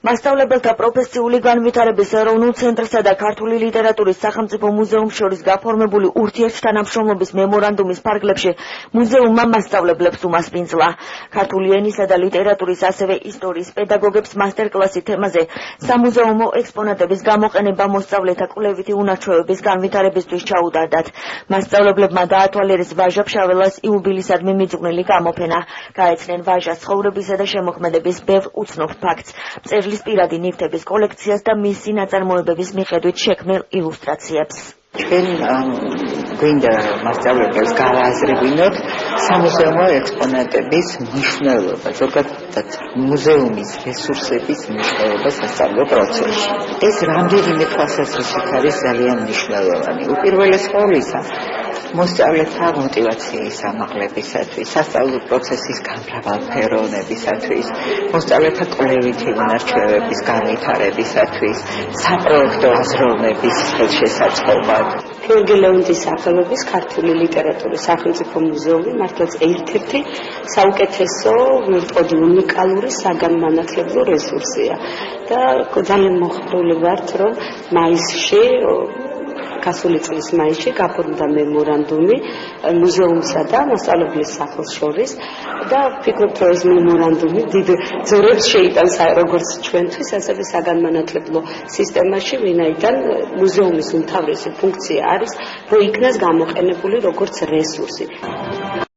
მასწავლებელთა პროფესიული განვითარების ეროვნულ ცენტრსა და ქართული ლიტერატურის სახელმწიფო მუზეუმს შორის გაფორმებული ურთიერთთანამშრომლობის მემორანდუმის ფარგლებში მუზეუმმა მასწავლებლებს უმასპინძლა. ქართული ენისა და ლიტერატურის ასევე ისტორიის პედაგოგებს მასტერკლასი თემაზე სამუზეუმო ექსპონატების გამოყენება მოსწავლეთა კვლევითი უნარჩვევების განვითარებისთვის ჩაუდარდათ. მასწავლებლებმა დაათვალიერეს ვაჟა ფშაველას იუბილისადმი მიძღვნილი გამოფენა. გაეცნენ ვაჟას ცხოვრებისა და შემოქმედების ბევრ უცნობ ფაქტს, მწერლის პირადი ნივთების კოლექციას და მისი ნაწარმოებების მიხედვით შექმნილ ილუსტრაციებს. ჩვენ გვინდა მასწავლებელს გავააზრებინოთ სამუზეუმო ექსპონატების მნიშვნელობა, ზოგადად მუზეუმის რესურსების მნიშვნელობა სასწავლო პროცესში. ეს რამდენიმე თვალსაზრისით არის ძალიან მნიშვნელოვანი. უპირველეს ყოვლისა, მოსწავლეთა მოტივაციის ამაღლებისათვის, სასწავლო პროცესის გამრავალფეროვნებისათვის, მოსწავლეთა კვლევითი უნარჩვევების განვითარებისათვის, საპროექტო აზროვნების შესაწყობად. გიორგი ლეონტის სახელობის ქართული ლიტერატურის სახელმწიფო მუზეუმი მართლაც ერთ-ერთი საუკეთესო, ვერტყოდი უნიკალური საგანმანათლებლო რესურსია და ძალიან მოხდული ვართ, რომ მაისში გასული წლის მაისში გაფორმდა მემორანდუმი მუზეუმსა და მასწავლებლის სახლს შორის და ვფიქრობთ, რომ ეს მემორანდუმი დიდ ძორებს შეიტანს როგორც ჩვენთვის, ასევე საგანმანათლებლო სისტემაში, ვინაიდან მუზეუმის უმთავრესი ფუნქცია არის, რომ იქნას გამოყენებული როგორც რესურსი.